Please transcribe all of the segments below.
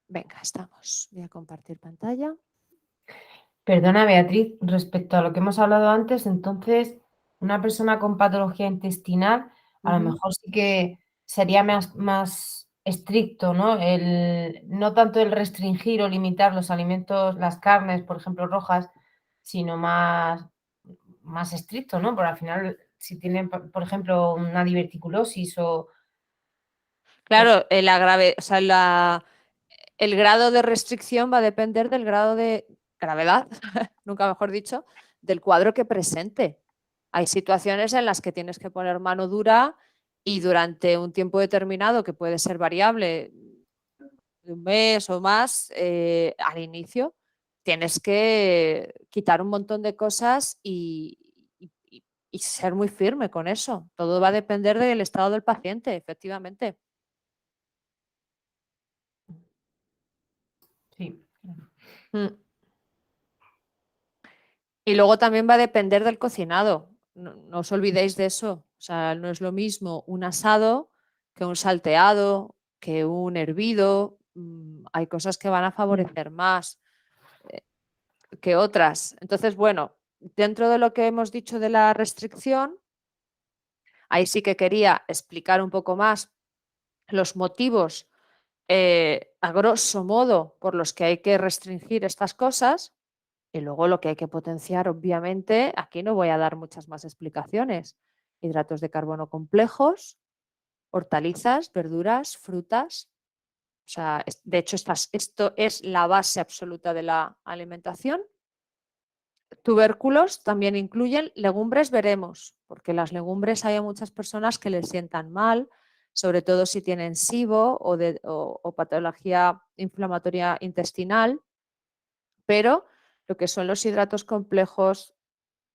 Venga, estamos. Voy a compartir pantalla. Perdona, Beatriz, respecto a lo que hemos hablado antes, entonces, una persona con patología intestinal a lo mejor sí que sería más estricto, ¿no? No tanto el restringir o limitar los alimentos, las carnes, por ejemplo, rojas, sino más estricto, ¿no? Porque al final, si tienen, por ejemplo, una diverticulosis o... Claro, o sea, el grado de restricción va a depender del grado de gravedad, nunca mejor dicho, del cuadro que presente. Hay situaciones en las que tienes que poner mano dura y durante un tiempo determinado, que puede ser variable, de un mes o más, al inicio, tienes que quitar un montón de cosas y ser muy firme con eso. Todo va a depender del estado del paciente, efectivamente. Sí. Mm. Y luego también va a depender del cocinado. No os olvidéis de eso. O sea, no es lo mismo un asado que un salteado, que un hervido. Hay cosas que van a favorecer más que otras. Entonces, bueno, dentro de lo que hemos dicho de la restricción, ahí sí que quería explicar un poco más los motivos, a grosso modo, por los que hay que restringir estas cosas. Y luego lo que hay que potenciar, obviamente, aquí no voy a dar muchas más explicaciones. Hidratos de carbono complejos, hortalizas, verduras, frutas. O sea, de hecho, esto es la base absoluta de la alimentación. Tubérculos también incluyen legumbres, veremos, porque las legumbres hay a muchas personas que les sientan mal, sobre todo si tienen SIBO o patología inflamatoria intestinal, pero lo que son los hidratos complejos,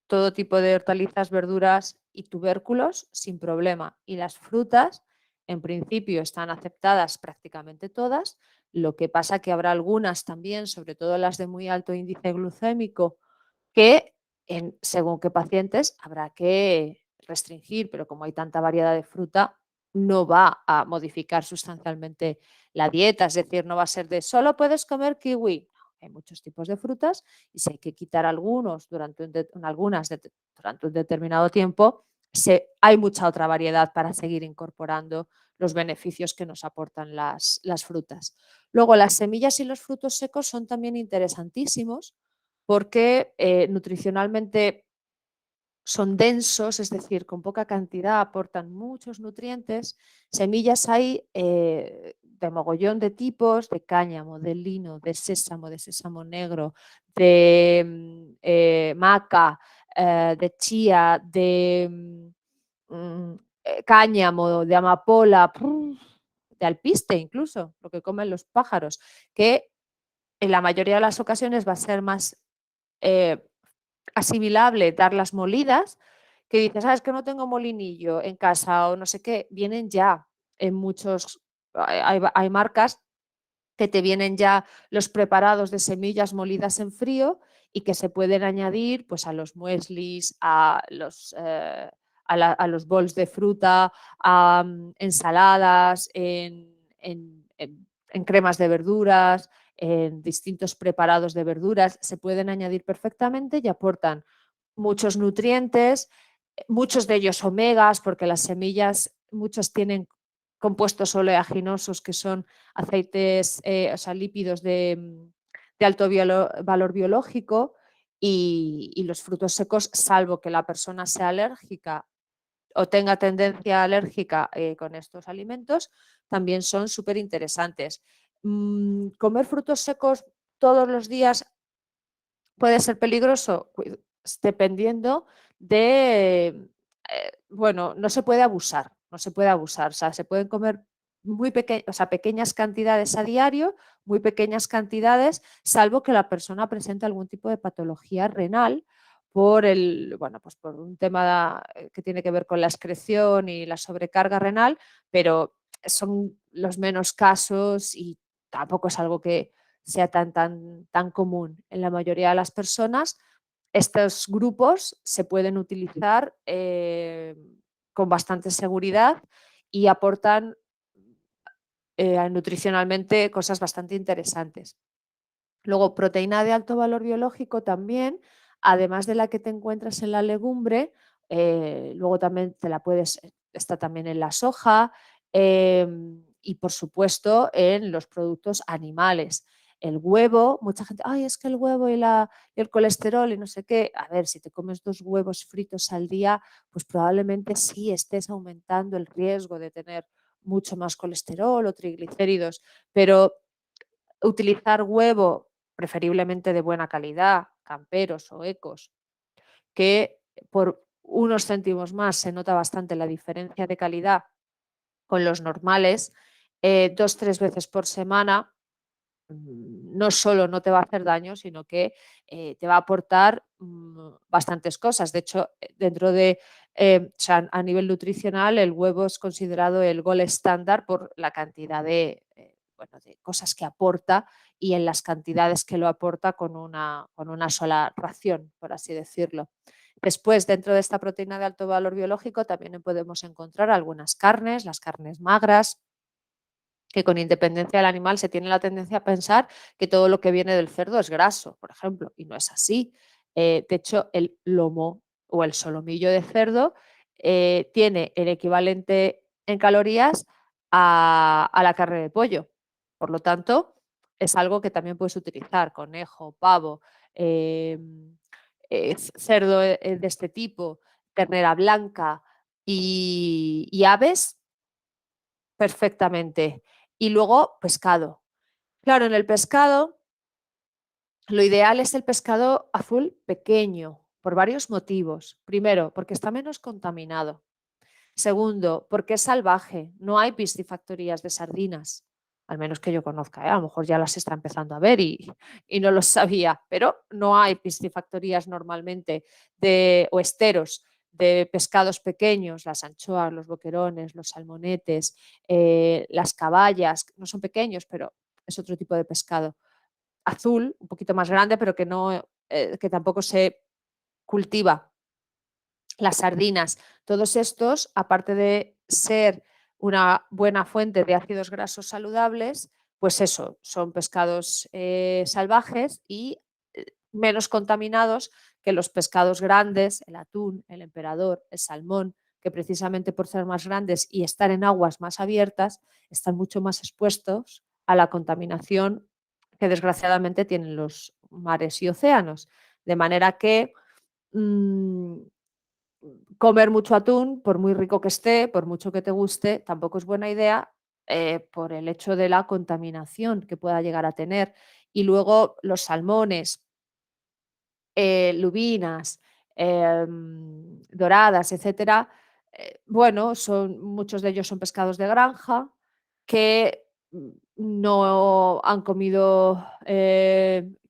todo tipo de hortalizas, verduras y tubérculos sin problema. Y las frutas, en principio, están aceptadas prácticamente todas. Lo que pasa que habrá algunas también, sobre todo las de muy alto índice glucémico, que según qué pacientes habrá que restringir, pero como hay tanta variedad de fruta, no va a modificar sustancialmente la dieta, es decir, no va a ser de solo puedes comer kiwi. Hay muchos tipos de frutas y si hay que quitar algunos durante un determinado tiempo, hay mucha otra variedad para seguir incorporando los beneficios que nos aportan las frutas. Luego, las semillas y los frutos secos son también interesantísimos porque nutricionalmente son densos, es decir, con poca cantidad aportan muchos nutrientes. Semillas hay de mogollón de tipos, de cáñamo, de lino, de sésamo negro, de maca, de chía, de cáñamo, de amapola, de alpiste incluso, lo que comen los pájaros, que en la mayoría de las ocasiones va a ser más eh, asimilable dar las molidas, que dices, sabes que no tengo molinillo en casa o no sé qué, vienen ya en muchos, hay marcas que te vienen ya los preparados de semillas molidas en frío y que se pueden añadir pues, a los mueslis, a los bols de fruta, a ensaladas, en cremas de verduras, en distintos preparados de verduras. Se pueden añadir perfectamente y aportan muchos nutrientes, muchos de ellos omegas, porque las semillas, muchos tienen compuestos oleaginosos que son aceites, o sea, lípidos de alto valor biológico y los frutos secos, salvo que la persona sea alérgica o tenga tendencia alérgica con estos alimentos, también son súper interesantes. Comer frutos secos todos los días puede ser peligroso, dependiendo de, bueno, no se puede abusar, no se puede abusar, o sea, se pueden comer o sea, pequeñas cantidades a diario, muy pequeñas cantidades, salvo que la persona presente algún tipo de patología renal bueno, pues por un tema que tiene que ver con la excreción y la sobrecarga renal, pero son los menos casos y tampoco es algo que sea tan común. En la mayoría de las personas, estos grupos se pueden utilizar con bastante seguridad y aportan nutricionalmente cosas bastante interesantes. Luego, proteína de alto valor biológico también, además de la que te encuentras en la legumbre, luego también te la puedes, está también en la soja, y por supuesto en los productos animales. El huevo, mucha gente, ay, es que el huevo y el colesterol y no sé qué. A ver, si te comes 2 huevos fritos al día, pues probablemente sí estés aumentando el riesgo de tener mucho más colesterol o triglicéridos, pero utilizar huevo preferiblemente de buena calidad, camperos o ecos, que por unos céntimos más se nota bastante la diferencia de calidad con los normales, 2, 3 veces por semana, no solo no te va a hacer daño, sino que te va a aportar bastantes cosas. De hecho, dentro de, o sea, a nivel nutricional, el huevo es considerado el gold estándar por la cantidad bueno, de cosas que aporta y en las cantidades que lo aporta con una sola ración, por así decirlo. Después, dentro de esta proteína de alto valor biológico, también podemos encontrar algunas carnes, las carnes magras, que con independencia del animal se tiene la tendencia a pensar que todo lo que viene del cerdo es graso, por ejemplo, y no es así. De hecho, el lomo o el solomillo de cerdo tiene el equivalente en calorías a la carne de pollo. Por lo tanto, es algo que también puedes utilizar, conejo, pavo, eh, cerdo de este tipo, ternera blanca y aves perfectamente. Y luego pescado. Claro, en el pescado, lo ideal es el pescado azul pequeño, por varios motivos. Primero, porque está menos contaminado. Segundo, porque es salvaje. No hay piscifactorías de sardinas, al menos que yo conozca, ¿eh? A lo mejor ya las está empezando a ver y no lo sabía, pero no hay piscifactorías normalmente o esteros de pescados pequeños, las anchoas, los boquerones, los salmonetes, las caballas, no son pequeños, pero es otro tipo de pescado azul, un poquito más grande, pero que tampoco se cultiva. Las sardinas, todos estos, aparte de ser una buena fuente de ácidos grasos saludables, pues eso, son pescados salvajes y menos contaminados que los pescados grandes, el atún, el emperador, el salmón, que precisamente por ser más grandes y estar en aguas más abiertas, están mucho más expuestos a la contaminación que desgraciadamente tienen los mares y océanos. De manera que comer mucho atún, por muy rico que esté, por mucho que te guste, tampoco es buena idea por el hecho de la contaminación que pueda llegar a tener. Y luego los salmones, lubinas, doradas, etcétera, bueno, muchos de ellos son pescados de granja que no han comido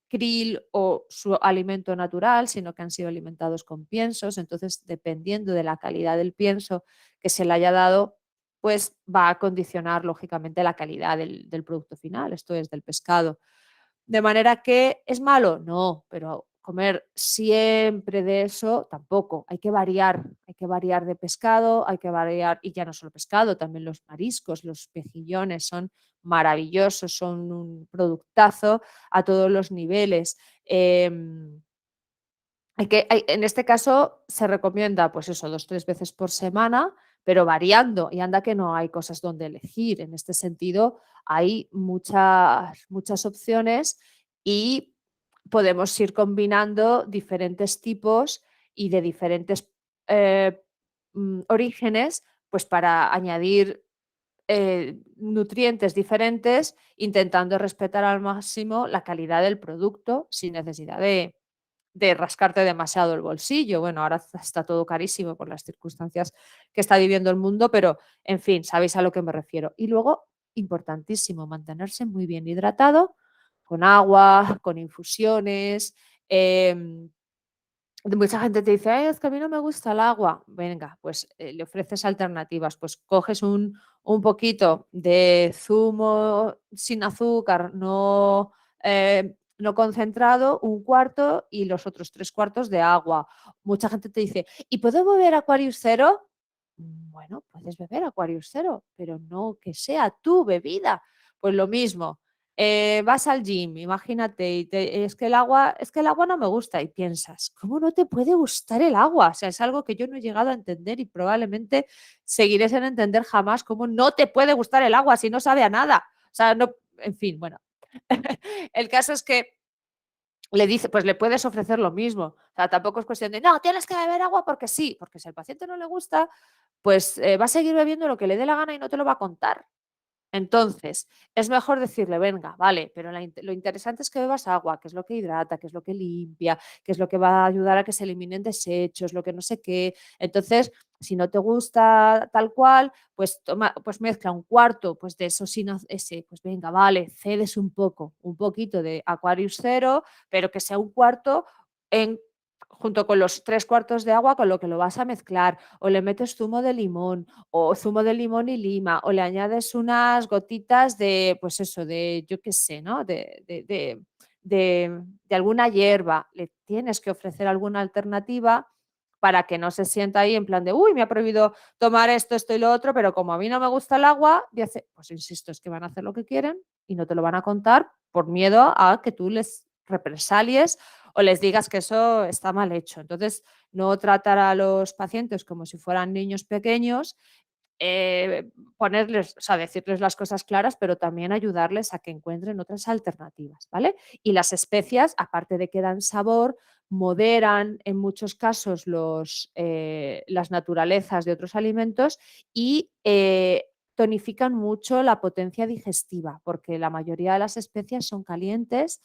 krill o su alimento natural, sino que han sido alimentados con piensos. Entonces, dependiendo de la calidad del pienso que se le haya dado, pues va a condicionar lógicamente la calidad del producto final, esto es del pescado. De manera que es malo, no, pero comer siempre de eso tampoco. Hay que variar de pescado, hay que variar, y ya no solo pescado, también los mariscos, los pejillones son maravillosos, son un productazo a todos los niveles. En este caso se recomienda, pues eso, 2, 3 veces por semana, pero variando. Y anda que no hay cosas donde elegir. En este sentido, hay muchas opciones y podemos ir combinando diferentes tipos y de diferentes orígenes, pues para añadir nutrientes diferentes, intentando respetar al máximo la calidad del producto sin necesidad de rascarte demasiado el bolsillo. Bueno, ahora está todo carísimo por las circunstancias que está viviendo el mundo, pero en fin, sabéis a lo que me refiero. Y luego, importantísimo, mantenerse muy bien hidratado, con agua, con infusiones. Mucha gente te dice, "Ay, es que a mí no me gusta el agua". Venga, pues le ofreces alternativas. Pues coges un poquito de zumo sin azúcar, no concentrado, un cuarto y los otros 3 cuartos de agua. Mucha gente te dice, ¿y puedo beber Aquarius Zero? Bueno, puedes beber Aquarius Zero, pero no que sea tu bebida. Pues lo mismo, vas al gym, imagínate, y es que el agua no me gusta y piensas, ¿cómo no te puede gustar el agua? O sea, es algo que yo no he llegado a entender y probablemente seguiré sin entender jamás cómo no te puede gustar el agua si no sabe a nada. O sea, no, en fin, bueno, el caso es que le dice, pues le puedes ofrecer lo mismo. O sea, tampoco es cuestión de, no, tienes que beber agua porque sí, porque si al paciente no le gusta, pues va a seguir bebiendo lo que le dé la gana y no te lo va a contar. Entonces, es mejor decirle, venga, vale, pero lo interesante es que bebas agua, que es lo que hidrata, que es lo que limpia, que es lo que va a ayudar a que se eliminen desechos, lo que no sé qué. Entonces, si no te gusta tal cual, pues toma, pues mezcla un cuarto pues de eso sin ese, pues venga, vale, cedes un poco, un poquito de Aquarius Zero, pero que sea un cuarto en junto con los 3 cuartos de agua con lo que lo vas a mezclar, o le metes zumo de limón, o zumo de limón y lima, o le añades unas gotitas de, pues eso, de, yo qué sé, ¿no? De alguna hierba. Le tienes que ofrecer alguna alternativa para que no se sienta ahí en plan de, uy, me ha prohibido tomar esto, esto y lo otro, pero como a mí no me gusta el agua, pues insisto, es que van a hacer lo que quieren y no te lo van a contar por miedo a que tú les represalies o les digas que eso está mal hecho. Entonces, no tratar a los pacientes como si fueran niños pequeños, ponerles, o sea, decirles las cosas claras, pero también ayudarles a que encuentren otras alternativas, ¿vale? Y las especias, aparte de que dan sabor, moderan en muchos casos las naturalezas de otros alimentos y tonifican mucho la potencia digestiva, porque la mayoría de las especias son calientes,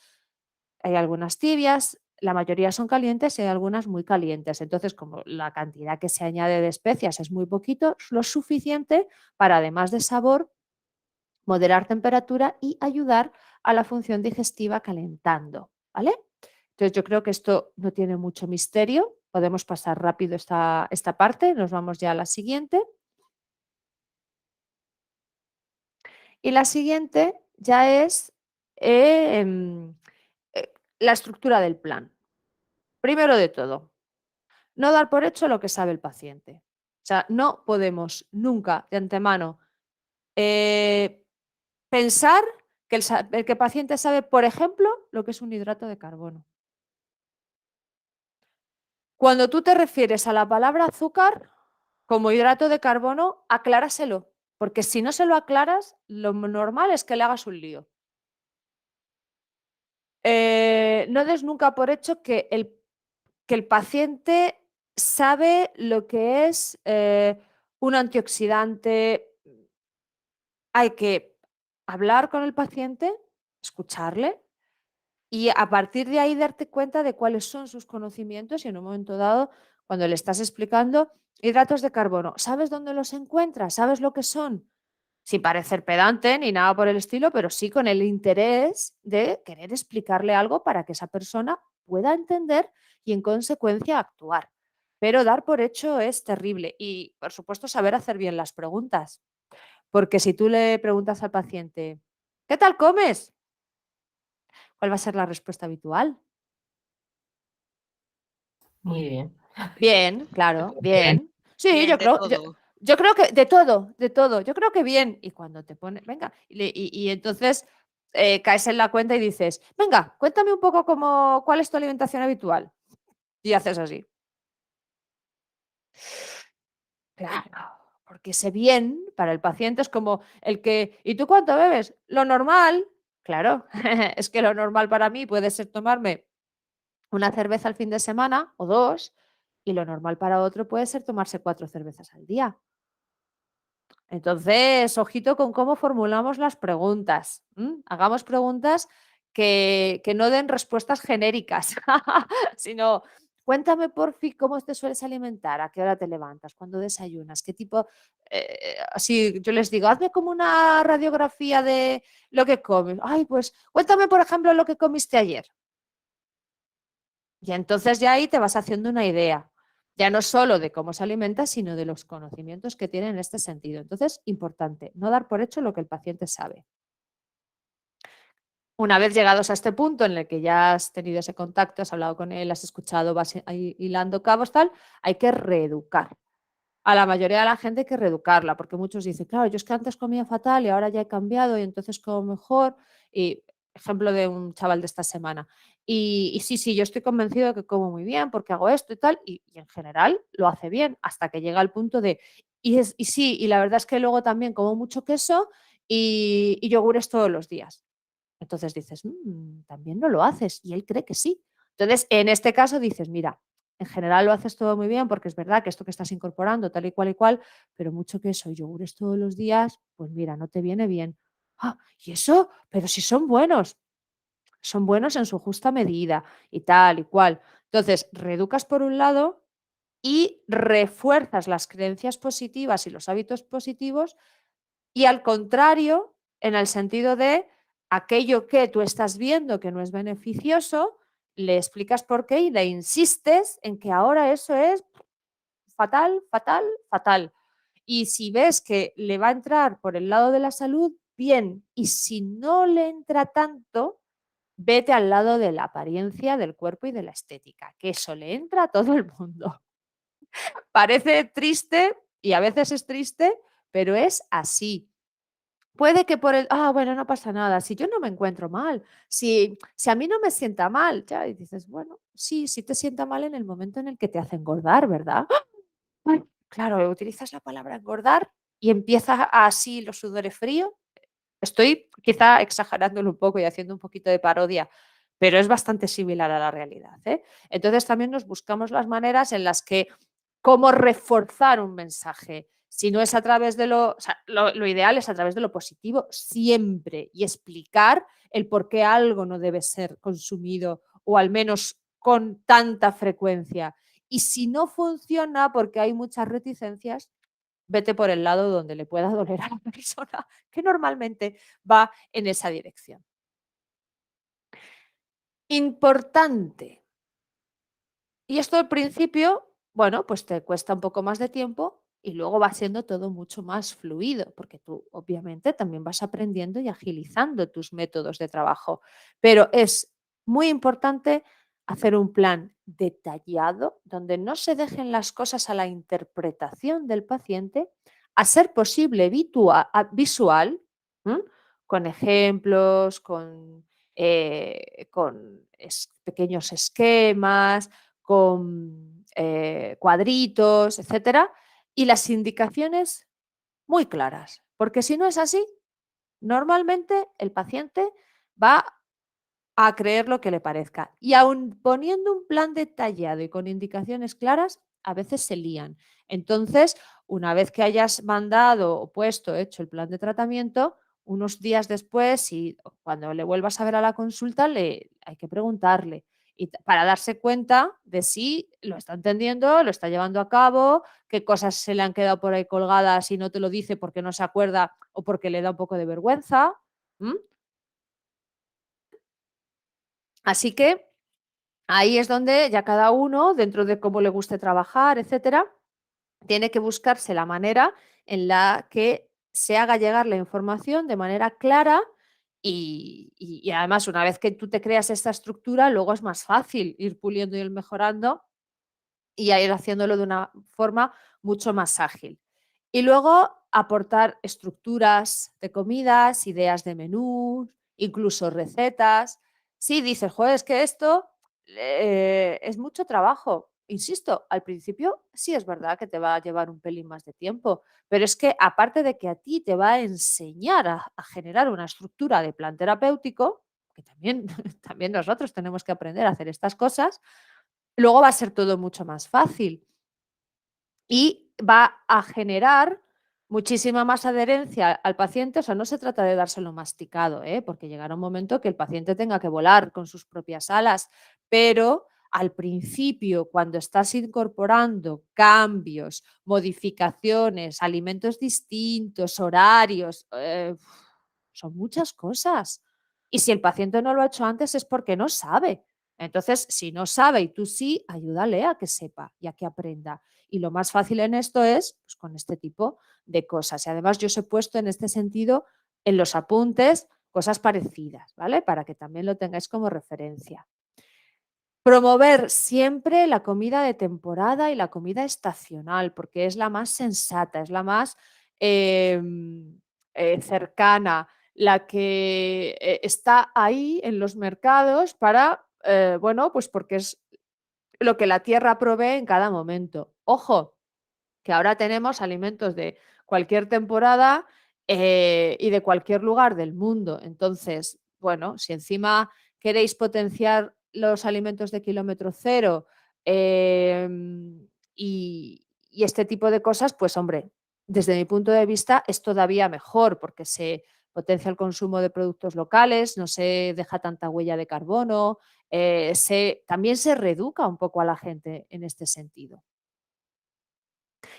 hay algunas tibias, la mayoría son calientes y hay algunas muy calientes. Entonces, como la cantidad que se añade de especias es muy poquito, es lo suficiente para, además de sabor, moderar temperatura y ayudar a la función digestiva calentando, ¿vale? Entonces, yo creo que esto no tiene mucho misterio. Podemos pasar rápido esta parte. Nos vamos ya a la siguiente. Y la siguiente ya es la estructura del plan. Primero de todo, no dar por hecho lo que sabe el paciente. O sea, no podemos nunca de antemano pensar que que el paciente sabe, por ejemplo, lo que es un hidrato de carbono. Cuando tú te refieres a la palabra azúcar como hidrato de carbono, acláraselo, porque si no se lo aclaras, lo normal es que le hagas un lío. No des nunca por hecho que el paciente sabe lo que es un antioxidante. Hay que hablar con el paciente, escucharle y a partir de ahí darte cuenta de cuáles son sus conocimientos y en un momento dado, cuando le estás explicando hidratos de carbono, ¿sabes dónde los encuentras? ¿Sabes lo que son? Sin parecer pedante ni nada por el estilo, pero sí con el interés de querer explicarle algo para que esa persona pueda entender y en consecuencia actuar. Pero dar por hecho es terrible y, por supuesto, saber hacer bien las preguntas. Porque si tú le preguntas al paciente, ¿qué tal comes? ¿Cuál va a ser la respuesta habitual? Muy bien. Bien, claro, Bien. bien. Sí, Bien, de todo. yo creo que de todo, de todo. Yo creo que bien. Y cuando te pone, venga, y entonces caes en la cuenta y dices, venga, cuéntame un poco cuál es tu alimentación habitual. Y haces así. Claro, porque ese bien para el paciente es como el que, ¿y tú cuánto bebes? Lo normal, claro, es que lo normal para mí puede ser tomarme una cerveza al fin de semana o dos, y lo normal para otro puede ser tomarse 4 cervezas al día. Entonces, ojito con cómo formulamos las preguntas. Hagamos preguntas que no den respuestas genéricas, sino cuéntame por fin cómo te sueles alimentar, a qué hora te levantas, cuándo desayunas, qué tipo, así yo les digo, hazme como una radiografía de lo que comes. Ay, pues cuéntame, por ejemplo, lo que comiste ayer. Y entonces ya ahí te vas haciendo una idea, ya no solo de cómo se alimenta, sino de los conocimientos que tiene en este sentido. Entonces, importante, no dar por hecho lo que el paciente sabe. Una vez llegados a este punto en el que ya has tenido ese contacto, has hablado con él, has escuchado, vas hilando cabos, tal, hay que reeducar. a la mayoría de la gente hay que reeducarla, porque muchos dicen, claro, yo es que antes comía fatal y ahora ya he cambiado y entonces como mejor. Y ejemplo de un chaval de esta semana. Y sí, sí, yo estoy convencido de que como muy bien porque hago esto y tal, y en general lo hace bien hasta que llega al punto de, y sí, y la verdad es que luego también como mucho queso y yogures todos los días. Entonces dices, también no lo haces, y él cree que sí. Entonces, en este caso dices, mira, en general lo haces todo muy bien porque es verdad que esto que estás incorporando tal y cual, pero mucho queso y yogures todos los días, pues mira, no te viene bien. Ah, ¿y eso? Pero si son buenos en su justa medida y tal y cual. Entonces, reeducas por un lado y refuerzas las creencias positivas y los hábitos positivos, y al contrario, en el sentido de aquello que tú estás viendo que no es beneficioso, le explicas por qué y le insistes en que ahora eso es fatal, fatal, fatal. Y si ves que le va a entrar por el lado de la salud, bien. Y si no le entra tanto, vete al lado de la apariencia del cuerpo y de la estética, que eso le entra a todo el mundo. Parece triste y a veces es triste, pero es así. Puede que por el, bueno, no pasa nada, si yo no me encuentro mal, si a mí no me sienta mal, ya, y dices, bueno, sí, sí te sienta mal en el momento en el que te hace engordar, ¿verdad? Ay, claro, utilizas la palabra engordar y empieza así los sudores fríos. Estoy quizá exagerándolo un poco y haciendo un poquito de parodia, pero es bastante similar a la realidad, ¿eh? Entonces también nos buscamos las maneras en las que cómo reforzar un mensaje. Si no es a través de lo, o sea, lo ideal es a través de lo positivo siempre, y explicar el por qué algo no debe ser consumido o al menos con tanta frecuencia. Y si no funciona porque hay muchas reticencias, vete por el lado donde le pueda doler a la persona, que normalmente va en esa dirección. Importante. Y esto al principio, bueno, pues te cuesta un poco más de tiempo y luego va siendo todo mucho más fluido, porque tú obviamente también vas aprendiendo y agilizando tus métodos de trabajo. Pero es muy importante hacer un plan detallado donde no se dejen las cosas a la interpretación del paciente, a ser posible visual, ¿m? Con ejemplos, con pequeños esquemas, con cuadritos, etcétera, y las indicaciones muy claras, porque si no es así, normalmente el paciente va a creer lo que le parezca. Y aun poniendo un plan detallado y con indicaciones claras, a veces se lían. Entonces, una vez que hayas mandado o puesto, hecho el plan de tratamiento, unos días después, y cuando le vuelvas a ver a la consulta, hay que preguntarle para darse cuenta de si lo está entendiendo, lo está llevando a cabo, qué cosas se le han quedado por ahí colgadas y no te lo dice porque no se acuerda o porque le da un poco de vergüenza. ¿M? Así que ahí es donde ya cada uno, dentro de cómo le guste trabajar, etcétera, tiene que buscarse la manera en la que se haga llegar la información de manera clara, y además una vez que tú te creas esta estructura, luego es más fácil ir puliendo y ir mejorando y a ir haciéndolo de una forma mucho más ágil. Y luego aportar estructuras de comidas, ideas de menú, incluso recetas. Sí, dices, joder, es que esto es mucho trabajo. Insisto, al principio sí es verdad que te va a llevar un pelín más de tiempo, pero es que aparte de que a ti te va a enseñar a generar una estructura de plan terapéutico, que también, también nosotros tenemos que aprender a hacer estas cosas, luego va a ser todo mucho más fácil y va a generar muchísima más adherencia al paciente. O sea, no se trata de dárselo masticado, porque llegará un momento que el paciente tenga que volar con sus propias alas, pero al principio, cuando estás incorporando cambios, modificaciones, alimentos distintos, horarios, son muchas cosas. Y si el paciente no lo ha hecho antes es porque no sabe. Entonces, si no sabe y tú sí, ayúdale a que sepa y a que aprenda. Y lo más fácil en esto es pues, con este tipo de cosas. Y además yo os he puesto en este sentido en los apuntes cosas parecidas, ¿vale? Para que también lo tengáis como referencia. Promover siempre la comida de temporada y la comida estacional, porque es la más sensata, es la más cercana, la que está ahí en los mercados para, bueno, pues porque es lo que la tierra provee en cada momento. Ojo, que ahora tenemos alimentos de cualquier temporada y de cualquier lugar del mundo. Entonces, bueno, si encima queréis potenciar los alimentos de kilómetro cero eh, y este tipo de cosas, pues hombre, desde mi punto de vista es todavía mejor porque se potencia el consumo de productos locales, no se deja tanta huella de carbono, también se reeduca un poco a la gente en este sentido.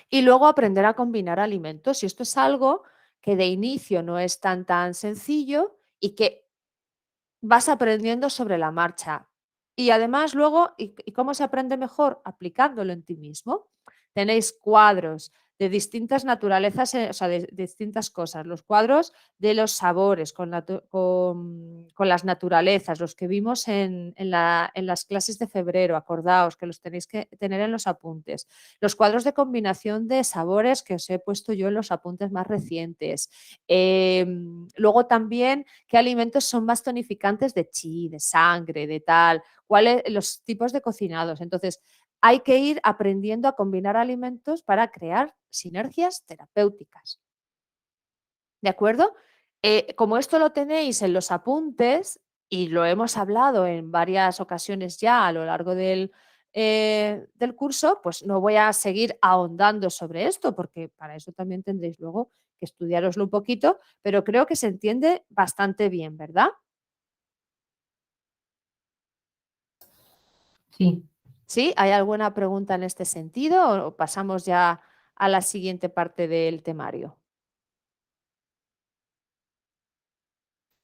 Y luego aprender a combinar alimentos. Y esto es algo que de inicio no es tan sencillo y que vas aprendiendo sobre la marcha. Y además luego, ¿y cómo se aprende mejor? Aplicándolo en ti mismo. Tenéis cuadros de distintas naturalezas, o sea, de distintas cosas. Los cuadros de los sabores con las naturalezas, los que vimos en las clases de febrero, acordaos que los tenéis que tener en los apuntes. Los cuadros de combinación de sabores que os he puesto yo en los apuntes más recientes. Luego también qué alimentos son más tonificantes de chi, de sangre, de tal, cuáles los tipos de cocinados. Entonces, hay que ir aprendiendo a combinar alimentos para crear sinergias terapéuticas. ¿De acuerdo? Como esto lo tenéis en los apuntes y lo hemos hablado en varias ocasiones ya a lo largo del curso, pues no voy a seguir ahondando sobre esto, porque para eso también tendréis luego que estudiaroslo un poquito, pero creo que se entiende bastante bien, ¿verdad? Sí. ¿Sí? ¿Hay alguna pregunta en este sentido o pasamos ya a la siguiente parte del temario?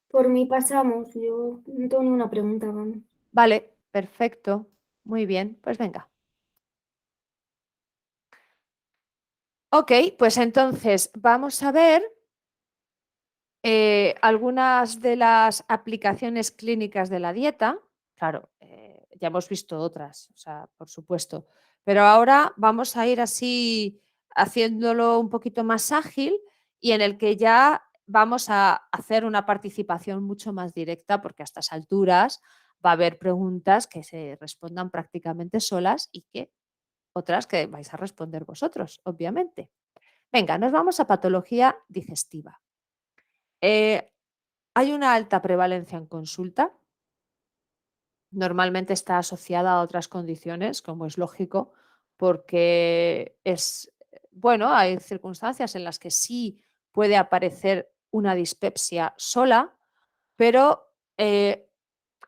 Por mí pasamos, yo no tengo ninguna pregunta, vamos. Vale, perfecto. Muy bien, pues venga. Ok, pues entonces vamos a ver algunas de las aplicaciones clínicas de la dieta. Claro, ya hemos visto otras, o sea, por supuesto. Pero ahora vamos a ir así haciéndolo un poquito más ágil y en el que ya vamos a hacer una participación mucho más directa porque a estas alturas va a haber preguntas que se respondan prácticamente solas y que otras que vais a responder vosotros, obviamente. Venga, nos vamos a patología digestiva. Eh, hay una alta prevalencia en consulta. Normalmente está asociada a otras condiciones, como es lógico, porque bueno, hay circunstancias en las que sí puede aparecer una dispepsia sola, pero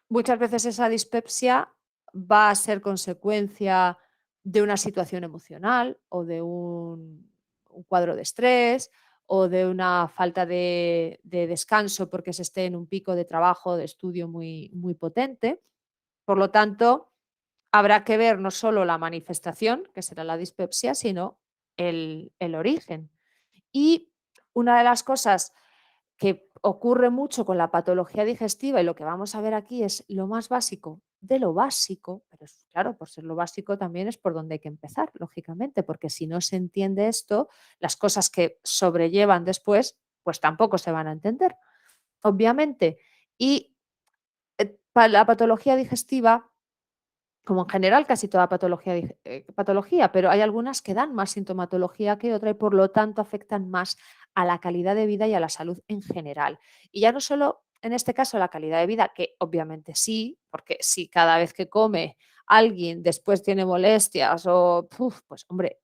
muchas veces esa dispepsia va a ser consecuencia de una situación emocional o de un cuadro de estrés o de una falta de descanso porque se esté en un pico de trabajo, de estudio muy potente. Por lo tanto, habrá que ver no solo la manifestación, que será la dispepsia, sino el origen. Y una de las cosas que ocurre mucho con la patología digestiva y lo que vamos a ver aquí es lo más básico de lo básico, pero claro, por ser lo básico también es por donde hay que empezar, lógicamente, porque si no se entiende esto, las cosas que sobrellevan después, pues tampoco se van a entender, obviamente. Y la patología digestiva como en general casi toda patología, pero hay algunas que dan más sintomatología que otra y por lo tanto afectan más a la calidad de vida y a la salud en general. Y ya no solo en este caso la calidad de vida, que obviamente sí, porque si cada vez que come alguien después tiene molestias o, pues hombre,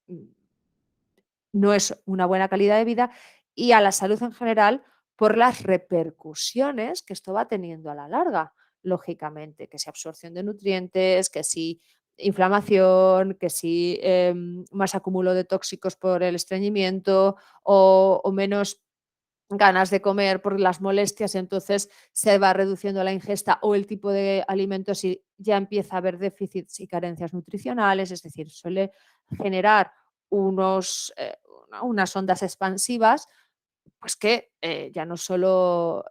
no es una buena calidad de vida y a la salud en general por las repercusiones que esto va teniendo a la larga, lógicamente, que si absorción de nutrientes, que si inflamación, que si más acúmulo de tóxicos por el estreñimiento o menos ganas de comer por las molestias, entonces se va reduciendo la ingesta o el tipo de alimentos y ya empieza a haber déficits y carencias nutricionales, es decir, suele generar unas ondas expansivas pues que ya no solo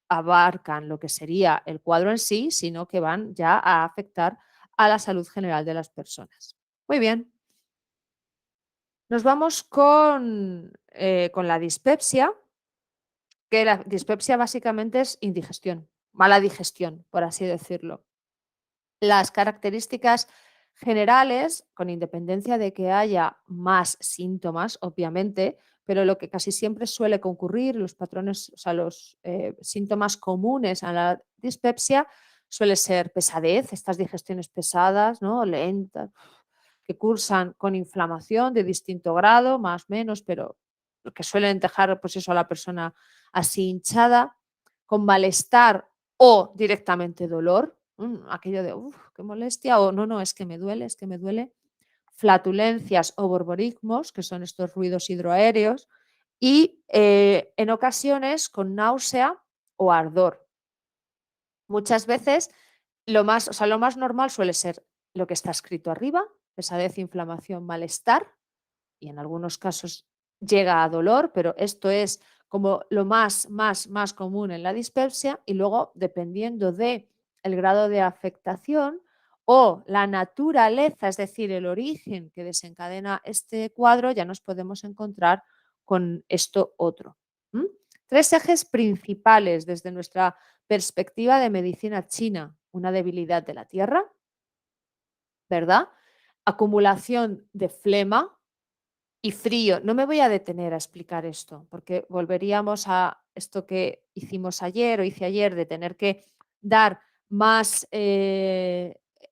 abarcan lo que sería el cuadro en sí, sino que van ya a afectar a la salud general de las personas. Muy bien. Nos vamos con la dispepsia, que la dispepsia básicamente es indigestión, mala digestión, por así decirlo. Las características generales, con independencia de que haya más síntomas, obviamente, pero lo que casi siempre suele concurrir, los patrones, o sea, los síntomas comunes a la dispepsia suele ser pesadez, estas digestiones pesadas, ¿no? Lentas, que cursan con inflamación de distinto grado, más o menos, pero que suelen dejar pues eso, a la persona así hinchada, con malestar o directamente dolor, aquello de, uff, qué molestia, o no, no, es que me duele, es que me duele. Flatulencias o borborismos, que son estos ruidos hidroaéreos, y en ocasiones con náusea o ardor. Muchas veces lo más, o sea, lo más normal suele ser lo que está escrito arriba, pesadez, inflamación, malestar, y en algunos casos llega a dolor, pero esto es como lo más común en la dispepsia, y luego, dependiendo de el grado de afectación o la naturaleza, es decir, el origen que desencadena este cuadro, ya nos podemos encontrar con esto otro. Tres ejes principales desde nuestra perspectiva de medicina china: una debilidad de la tierra, ¿verdad? Acumulación de flema y frío. No me voy a detener a explicar esto, porque volveríamos a esto que hicimos ayer o hice ayer, de tener que dar más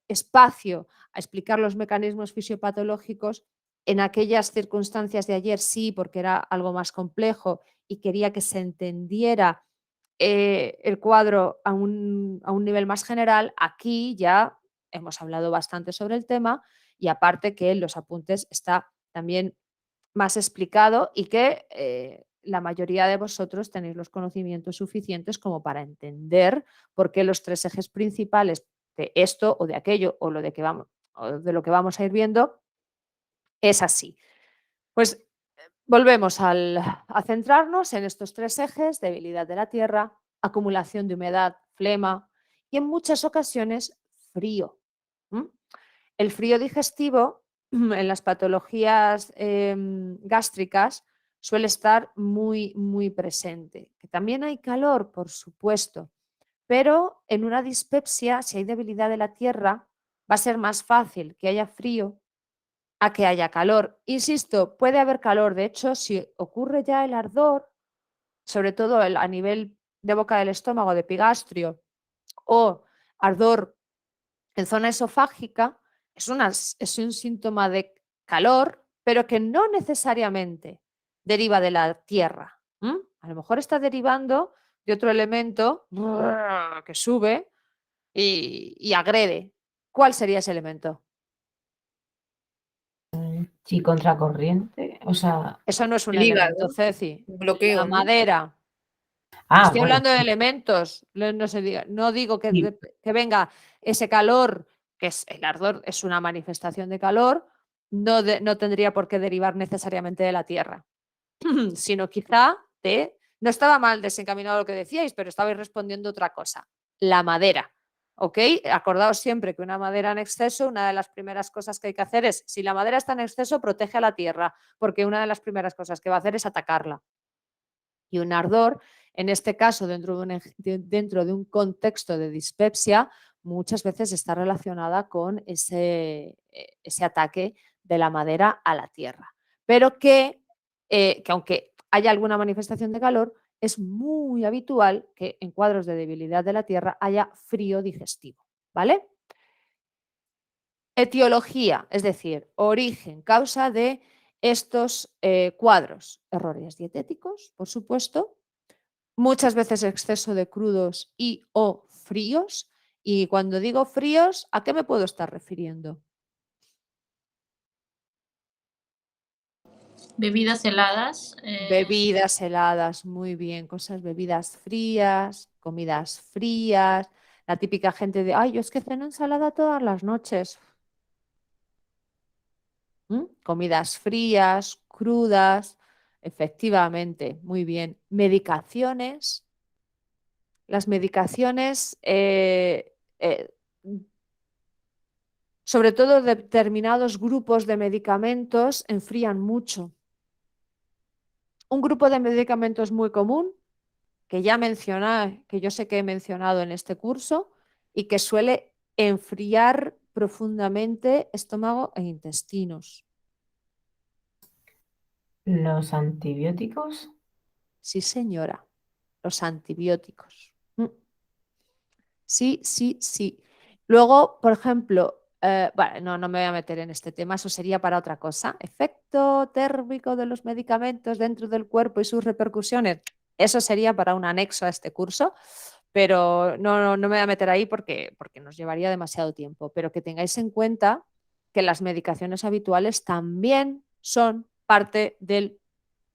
espacio a explicar los mecanismos fisiopatológicos. En aquellas circunstancias de ayer sí, porque era algo más complejo y quería que se entendiera el cuadro a un nivel más general. Aquí ya hemos hablado bastante sobre el tema, y aparte que en los apuntes está también más explicado, y que la mayoría de vosotros tenéis los conocimientos suficientes como para entender por qué los tres ejes principales de esto o de aquello o de lo que vamos a ir viendo es así. Pues volvemos a centrarnos en estos tres ejes: debilidad de la tierra, acumulación de humedad, flema, y en muchas ocasiones frío. El frío digestivo en las patologías gástricas suele estar muy presente. Que también hay calor, por supuesto, pero en una dispepsia, si hay debilidad de la tierra, va a ser más fácil que haya frío a que haya calor. Insisto, puede haber calor. De hecho, si ocurre ya el ardor, sobre todo a nivel de boca del estómago, de epigastrio, o ardor en zona esofágica, es un síntoma de calor, pero que no necesariamente deriva de la tierra. A lo mejor está derivando de otro elemento que sube y agrede. ¿Cuál sería ese elemento? Sí, contracorriente, o sea, Eso no es un El hígado, elemento, Ceci. bloqueo, La ¿no? madera. Estoy bueno, hablando de elementos. No digo que, sí, que venga ese calor, que es el ardor, es una manifestación de calor, no tendría por qué derivar necesariamente de la tierra, sino quizá de... No estaba mal desencaminado lo que decíais, pero estabais respondiendo otra cosa. La madera. ¿Ok? Acordaos siempre que una madera en exceso, una de las primeras cosas que hay que hacer es, si la madera está en exceso, protege a la tierra, porque una de las primeras cosas que va a hacer es atacarla. Y un ardor, en este caso, dentro de un contexto de dispepsia, muchas veces está relacionada con ese ataque de la madera a la tierra. Pero que aunque haya alguna manifestación de calor, es muy habitual que en cuadros de debilidad de la tierra haya frío digestivo. ¿Vale? Etiología, es decir, origen, causa de estos cuadros. Errores dietéticos, por supuesto, muchas veces exceso de crudos y o fríos. Y cuando digo fríos, ¿a qué me puedo estar refiriendo? Bebidas heladas. Bebidas heladas, muy bien, bebidas frías, comidas frías. La típica gente de, ay, yo es que ceno ensalada todas las noches. Comidas frías, crudas, efectivamente, muy bien. Medicaciones. Las medicaciones sobre todo determinados grupos de medicamentos enfrían mucho. Un grupo de medicamentos muy común, que ya mencioné, que yo sé que he mencionado en este curso, y que suele enfriar profundamente estómago e intestinos. ¿Los antibióticos? Sí, señora, los antibióticos. Sí, sí, sí. Luego, por ejemplo, bueno, no me voy a meter en este tema, eso sería para otra cosa. Efecto térmico de los medicamentos dentro del cuerpo y sus repercusiones. Eso sería para un anexo a este curso, pero no me voy a meter ahí porque nos llevaría demasiado tiempo. Pero que tengáis en cuenta que las medicaciones habituales también son parte de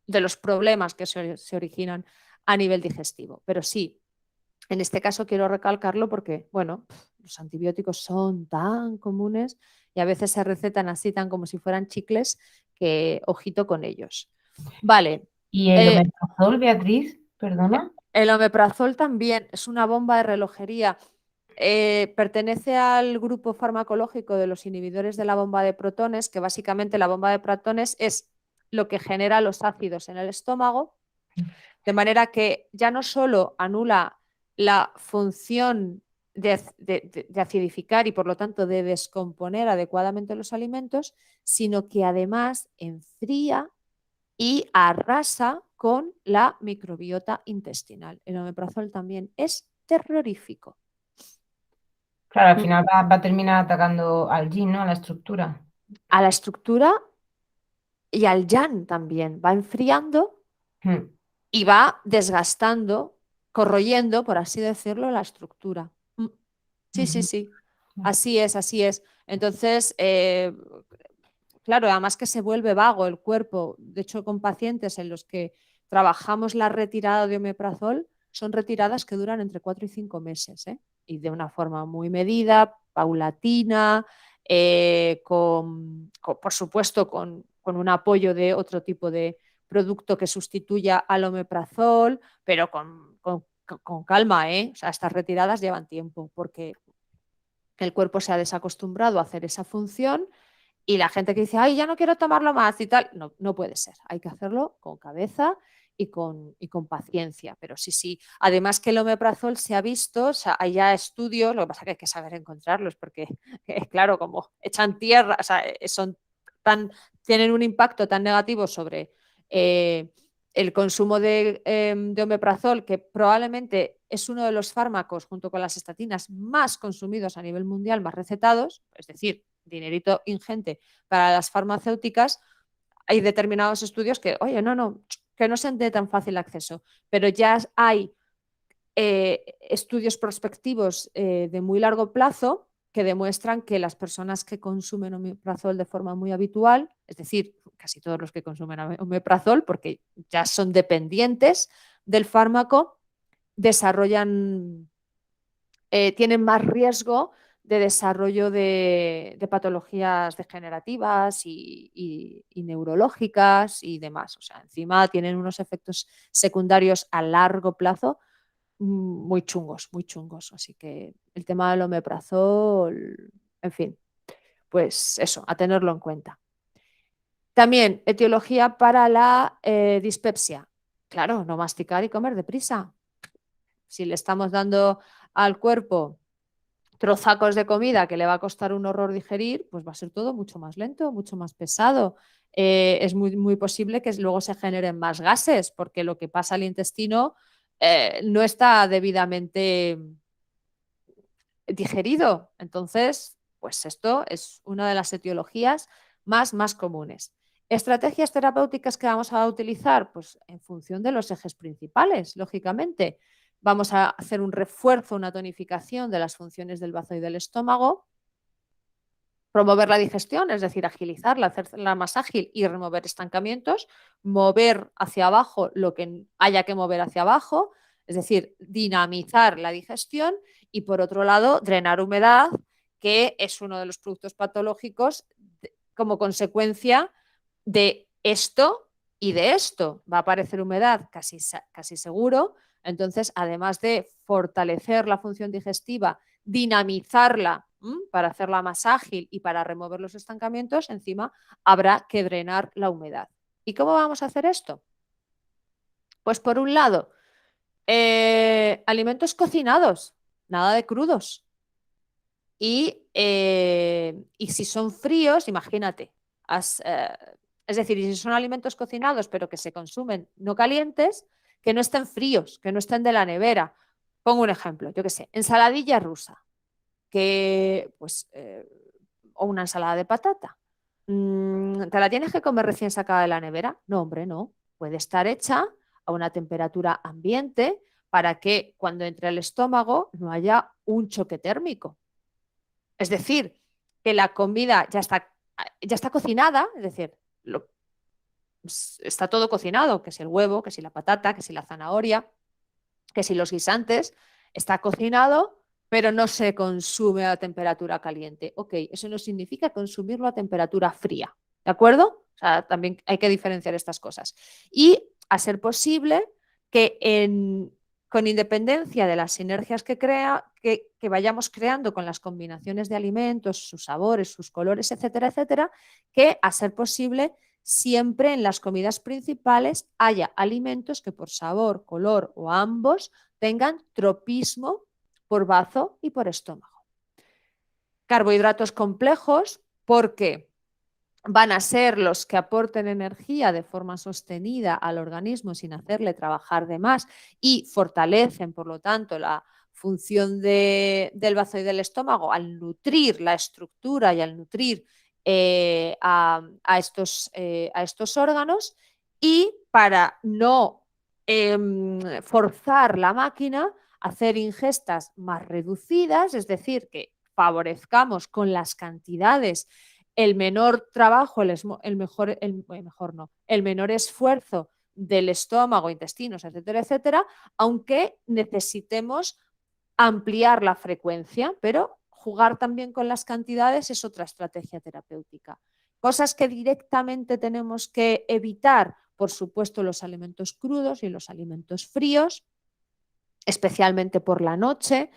los problemas que se originan a nivel digestivo. Pero sí, en este caso quiero recalcarlo porque, bueno, los antibióticos son tan comunes y a veces se recetan así tan como si fueran chicles que ojito con ellos. Vale. ¿Y el omeprazol, Beatriz? Perdona. El omeprazol también es una bomba de relojería. Pertenece al grupo farmacológico de los inhibidores de la bomba de protones, que básicamente la bomba de protones es lo que genera los ácidos en el estómago, de manera que ya no solo anula la función de acidificar y por lo tanto de descomponer adecuadamente los alimentos, sino que además enfría y arrasa con la microbiota intestinal. El omeprazol también es terrorífico. Claro, al final va a terminar atacando al yin, ¿no? A la estructura. A la estructura y al yang también. Va enfriando Mm. y va desgastando, corroyendo, por así decirlo, la estructura. Sí, sí, Ujú. sí. Así es, así es. Entonces, claro, además que se vuelve vago el cuerpo. De hecho, con pacientes en los que trabajamos la retirada de omeprazol, son retiradas que duran entre 4 y 5 meses, ¿eh? Y de una forma muy medida, paulatina, por supuesto, con un apoyo de otro tipo de producto que sustituya al omeprazol, pero con calma, ¿eh? O sea, estas retiradas llevan tiempo porque el cuerpo se ha desacostumbrado a hacer esa función y la gente que dice, ay, ya no quiero tomarlo más y tal, no puede ser. Hay que hacerlo con cabeza y con paciencia. Pero sí, sí. Además que el omeprazol se ha visto, o sea, hay ya estudios, lo que pasa es que hay que saber encontrarlos porque, claro, como echan tierra, o sea, tienen un impacto tan negativo sobre el consumo de omeprazol, que probablemente es uno de los fármacos, junto con las estatinas, más consumidos a nivel mundial, más recetados, es decir, dinerito ingente para las farmacéuticas. Hay determinados estudios que, oye, que no sean de tan fácil acceso, pero ya hay estudios prospectivos de muy largo plazo que demuestran que las personas que consumen omeprazol de forma muy habitual, es decir, casi todos los que consumen omeprazol, porque ya son dependientes del fármaco, tienen más riesgo de desarrollo de patologías degenerativas y neurológicas y demás. O sea, encima tienen unos efectos secundarios a largo plazo muy chungos, muy chungos. Así que el tema del omeprazol, en fin, pues eso, a tenerlo en cuenta. También etiología para la dispepsia. Claro, no masticar y comer deprisa. Si le estamos dando al cuerpo trozacos de comida que le va a costar un horror digerir, pues va a ser todo mucho más lento, mucho más pesado. Es muy posible que luego se generen más gases, porque lo que pasa al intestino no está debidamente digerido. Entonces, pues esto es una de las etiologías más comunes. Estrategias terapéuticas que vamos a utilizar, pues en función de los ejes principales, lógicamente. Vamos a hacer un refuerzo, una tonificación de las funciones del bazo y del estómago, promover la digestión, es decir, agilizarla, hacerla más ágil y remover estancamientos, mover hacia abajo lo que haya que mover hacia abajo, es decir, dinamizar la digestión y por otro lado, drenar humedad, que es uno de los productos patológicos como consecuencia de esto y de esto. Va a aparecer humedad casi seguro, entonces además de fortalecer la función digestiva, dinamizarla, para hacerla más ágil y para remover los estancamientos, encima habrá que drenar la humedad. ¿Y cómo vamos a hacer esto? Pues por un lado, alimentos cocinados, nada de crudos. Y si son fríos, imagínate, es decir, y si son alimentos cocinados pero que se consumen no calientes, que no estén fríos, que no estén de la nevera. Pongo un ejemplo, yo qué sé, ensaladilla rusa, pues, o una ensalada de patata. ¿Te la tienes que comer recién sacada de la nevera? No, hombre, no. Puede estar hecha a una temperatura ambiente para que cuando entre al estómago no haya un choque térmico. Es decir, que la comida ya está cocinada, es decir, está todo cocinado, que si el huevo, que si la patata, que si la zanahoria, que si los guisantes, está cocinado, pero no se consume a temperatura caliente. Ok, eso no significa consumirlo a temperatura fría, ¿de acuerdo? O sea, también hay que diferenciar estas cosas. Y a ser posible que con independencia de las sinergias que vayamos creando con las combinaciones de alimentos, sus sabores, sus colores, etcétera, etcétera, que a ser posible siempre en las comidas principales haya alimentos que por sabor, color o ambos tengan tropismo por bazo y por estómago. Carbohidratos complejos porque van a ser los que aporten energía de forma sostenida al organismo sin hacerle trabajar de más y fortalecen, por lo tanto, la función del bazo y del estómago al nutrir la estructura y al nutrir a estos órganos, y para no forzar la máquina, hacer ingestas más reducidas, es decir, que favorezcamos con las cantidades el menor trabajo, el menor esfuerzo del estómago, intestinos, etcétera, etcétera, aunque necesitemos ampliar la frecuencia, pero jugar también con las cantidades es otra estrategia terapéutica. Cosas que directamente tenemos que evitar, por supuesto, los alimentos crudos y los alimentos fríos, especialmente por la noche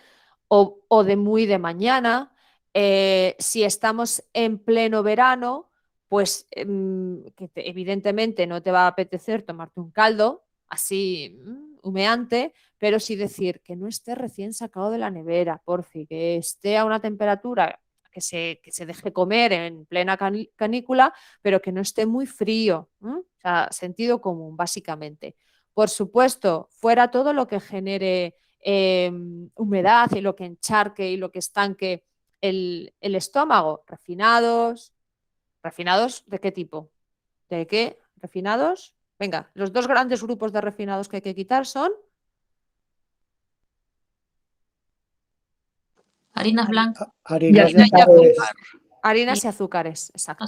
o de muy de mañana. Si estamos en pleno verano, pues evidentemente no te va a apetecer tomarte un caldo así humeante, pero sí decir que no esté recién sacado de la nevera, porfi, que esté a una temperatura que se deje comer en plena canícula, pero que no esté muy frío. O sea, sentido común, básicamente. Por supuesto, fuera todo lo que genere humedad y lo que encharque y lo que estanque el estómago. ¿Refinados de qué tipo? ¿De qué? ¿Refinados? Venga, los dos grandes grupos de refinados que hay que quitar son harinas blancas. Harinas y Harina y azúcares. azúcar. harinas y azúcares, exacto.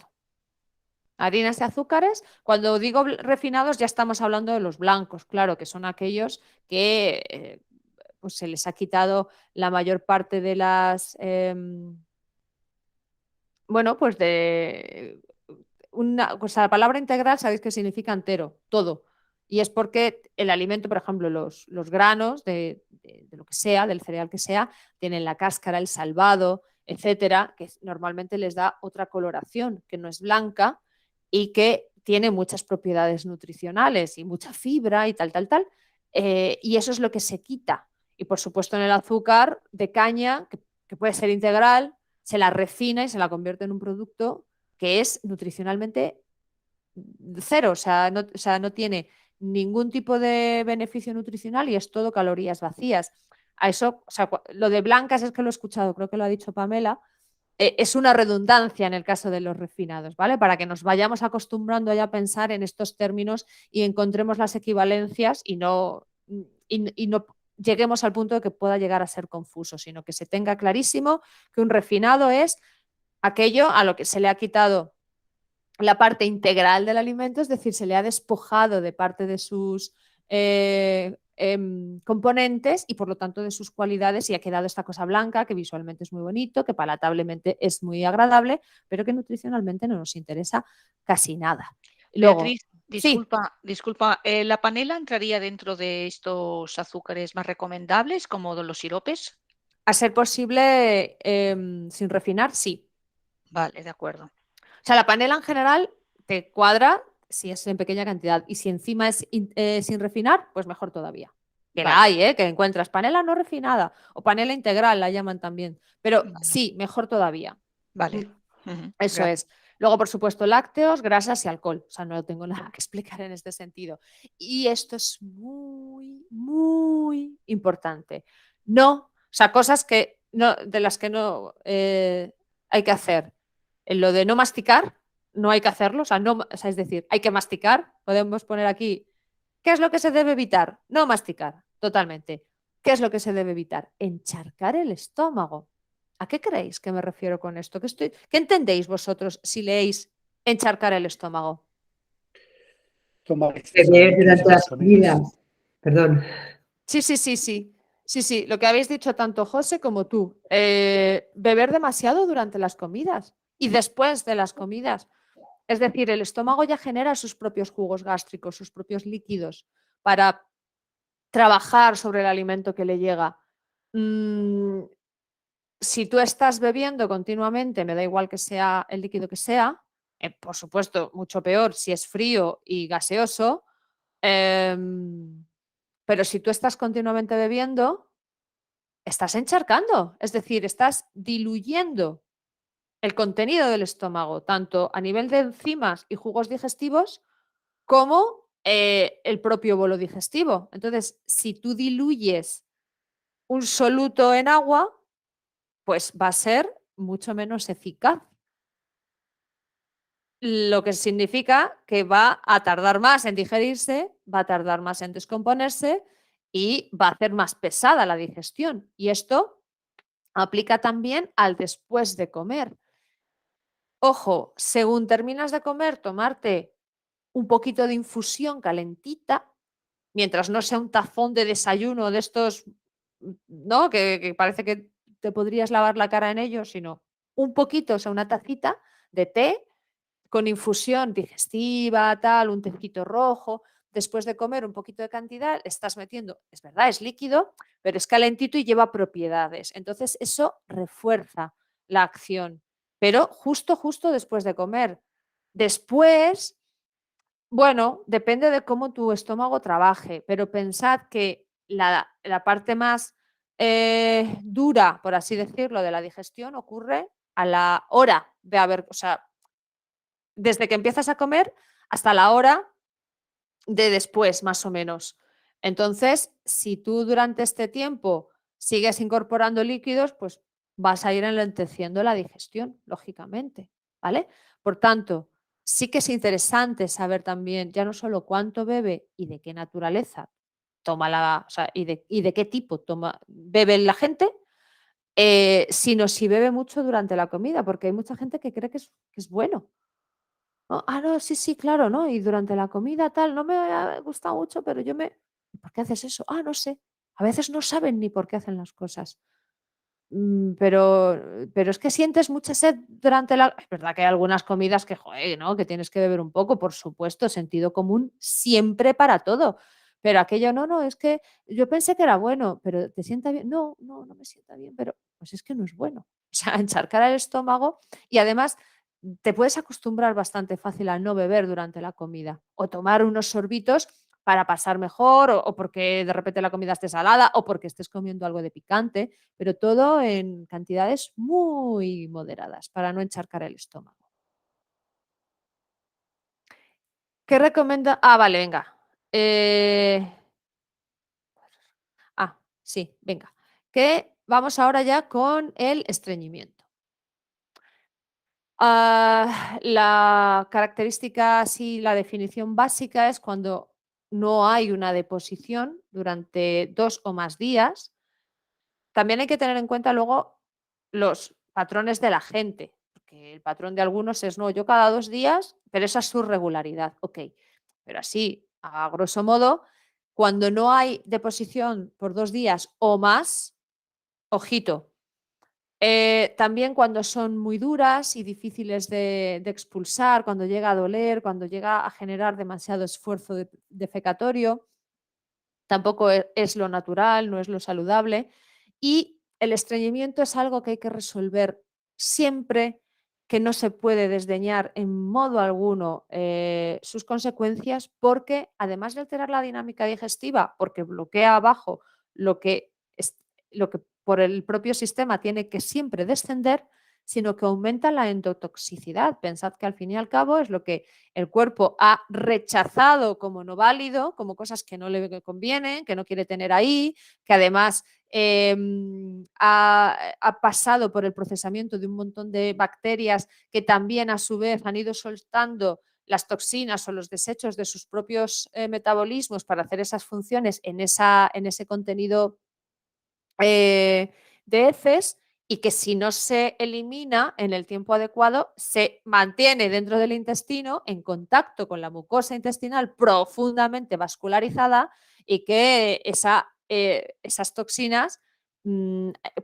Harinas y azúcares. Cuando digo refinados ya estamos hablando de los blancos, claro, que son aquellos que pues se les ha quitado la mayor parte de las bueno, pues pues la palabra integral sabéis que significa entero, todo. Y es porque el alimento, por ejemplo, los granos de lo que sea, del cereal que sea, tienen la cáscara, el salvado, etcétera, que normalmente les da otra coloración, que no es blanca y que tiene muchas propiedades nutricionales y mucha fibra y tal, tal, tal. Y eso es lo que se quita. Y por supuesto en el azúcar de caña, que puede ser integral, se la refina y se la convierte en un producto que es nutricionalmente cero, o sea, no tiene ningún tipo de beneficio nutricional y es todo calorías vacías. A eso, o sea, lo de blancas es que lo he escuchado, creo que lo ha dicho Pamela, es una redundancia en el caso de los refinados, ¿vale? Para que nos vayamos acostumbrando ya a pensar en estos términos y encontremos las equivalencias y no lleguemos al punto de que pueda llegar a ser confuso, sino que se tenga clarísimo que un refinado es aquello a lo que se le ha quitado la parte integral del alimento, es decir, se le ha despojado de parte de sus componentes y por lo tanto de sus cualidades, y ha quedado esta cosa blanca que visualmente es muy bonito, que palatablemente es muy agradable, pero que nutricionalmente no nos interesa casi nada. Luego, Beatriz, sí, disculpa, ¿la panela entraría dentro de estos azúcares más recomendables como los siropes? A ser posible, sin refinar, sí. Vale, de acuerdo. O sea, la panela en general te cuadra si es en pequeña cantidad y si encima es sin refinar, pues mejor todavía. Que la Vale, hay, que encuentras panela no refinada o panela integral, la llaman también. Pero vale, sí, mejor todavía. vale. Eso es. Luego, por supuesto, lácteos, grasas y alcohol. O sea, no tengo nada que explicar en este sentido. Y esto es muy, muy importante. No, o sea, cosas que no, de las que no hay que hacer. En lo de no masticar, no hay que hacerlo. O sea, no, o sea, es decir, hay que masticar. Podemos poner aquí, ¿qué es lo que se debe evitar? No masticar, totalmente. ¿Qué es lo que se debe evitar? Encharcar el estómago. ¿A qué creéis que me refiero con esto? ¿Qué entendéis vosotros si leéis encharcar el estómago? Tomar Beber exceso de líquidos durante o las comidas. gasoil. Perdón. Sí, sí, sí, sí. Sí, sí, lo que habéis dicho tanto José como tú. Beber demasiado durante las comidas y después de las comidas. Es decir, el estómago ya genera sus propios jugos gástricos, sus propios líquidos para trabajar sobre el alimento que le llega. Si tú estás bebiendo continuamente, me da igual que sea el líquido que sea, por supuesto, mucho peor si es frío y gaseoso, pero si tú estás continuamente bebiendo, estás encharcando, es decir, estás diluyendo el contenido del estómago, tanto a nivel de enzimas y jugos digestivos como el propio bolo digestivo. Entonces, si tú diluyes un soluto en agua, pues va a ser mucho menos eficaz. Lo que significa que va a tardar más en digerirse, va a tardar más en descomponerse y va a hacer más pesada la digestión. Y esto aplica también al después de comer. Ojo, según terminas de comer, tomarte un poquito de infusión calentita, mientras no sea un tazón de desayuno de estos, ¿no? Que parece que te podrías lavar la cara en ellos, sino un poquito, o sea, una tacita de té con infusión digestiva, tal, un tecito rojo. Después de comer un poquito de cantidad, estás metiendo, es verdad, es líquido, pero es calentito y lleva propiedades. Entonces, eso refuerza la acción, pero justo después de comer. Después, bueno, depende de cómo tu estómago trabaje, pero pensad que la parte más dura, por así decirlo, de la digestión ocurre a la hora de haber, o sea, desde que empiezas a comer hasta la hora de después, más o menos. Entonces, si tú durante este tiempo sigues incorporando líquidos, pues vas a ir enlenteciendo la digestión, lógicamente, ¿vale? Por tanto, sí que es interesante saber también ya no solo cuánto bebe y de qué naturaleza toma o sea, y de qué tipo bebe la gente, sino si bebe mucho durante la comida, porque hay mucha gente que cree que es bueno. ¿No? Ah, no, sí, sí, claro, ¿no? Y durante la comida tal, no me ha gustado mucho, pero ¿por qué haces eso? Ah, no sé. A veces no saben ni por qué hacen las cosas. Pero es que sientes mucha sed durante la... Es verdad que hay algunas comidas que, joder, ¿no? Que tienes que beber un poco, por supuesto, sentido común siempre para todo. Pero aquello, no, no, es que yo pensé que era bueno, pero ¿te sienta bien? No, no, no me sienta bien, pero pues es que no es bueno. O sea, encharcar el estómago y además te puedes acostumbrar bastante fácil a no beber durante la comida o tomar unos sorbitos para pasar mejor o porque de repente la comida esté salada o porque estés comiendo algo de picante, pero todo en cantidades muy moderadas para no encharcar el estómago. ¿Qué recomienda? Ah, vale, venga. Sí, venga. Que vamos ahora ya con el estreñimiento. La característica, sí, la definición básica es cuando no hay una deposición durante 2 o más días. También hay que tener en cuenta luego los patrones de la gente, porque el patrón de algunos es, no, yo cada 2 días, pero esa es su regularidad, ok. Pero así, a grosso modo, cuando no hay deposición por 2 días o más, ojito. También cuando son muy duras y difíciles de expulsar, cuando llega a doler, cuando llega a generar demasiado esfuerzo defecatorio, tampoco es lo natural, no es lo saludable. Y el estreñimiento es algo que hay que resolver siempre, que no se puede desdeñar en modo alguno sus consecuencias, porque además de alterar la dinámica digestiva, porque bloquea abajo lo que por el propio sistema tiene que siempre descender, sino que aumenta la endotoxicidad. Pensad que al fin y al cabo es lo que el cuerpo ha rechazado como no válido, como cosas que no le convienen, que no quiere tener ahí, que además ha pasado por el procesamiento de un montón de bacterias que también a su vez han ido soltando las toxinas o los desechos de sus propios metabolismos para hacer esas funciones en ese contenido de heces, y que si no se elimina en el tiempo adecuado, se mantiene dentro del intestino en contacto con la mucosa intestinal profundamente vascularizada, y que esas toxinas,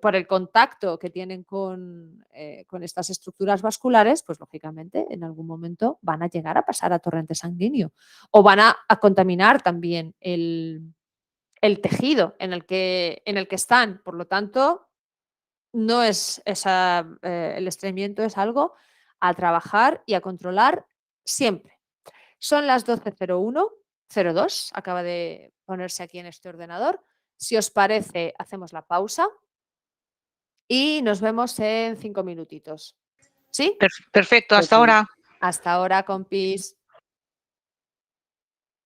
por el contacto que tienen con estas estructuras vasculares, pues lógicamente en algún momento van a llegar a pasar a torrente sanguíneo o van a contaminar también el tejido en el que están. Por lo tanto, no es el estreñimiento es algo a trabajar y a controlar siempre. Son las 12:01:02, acaba de ponerse aquí en este ordenador. Si os parece, hacemos la pausa y nos vemos en 5 minutitos. ¿Sí? Perfecto, Pues hasta sí. ahora. Hasta ahora, compis.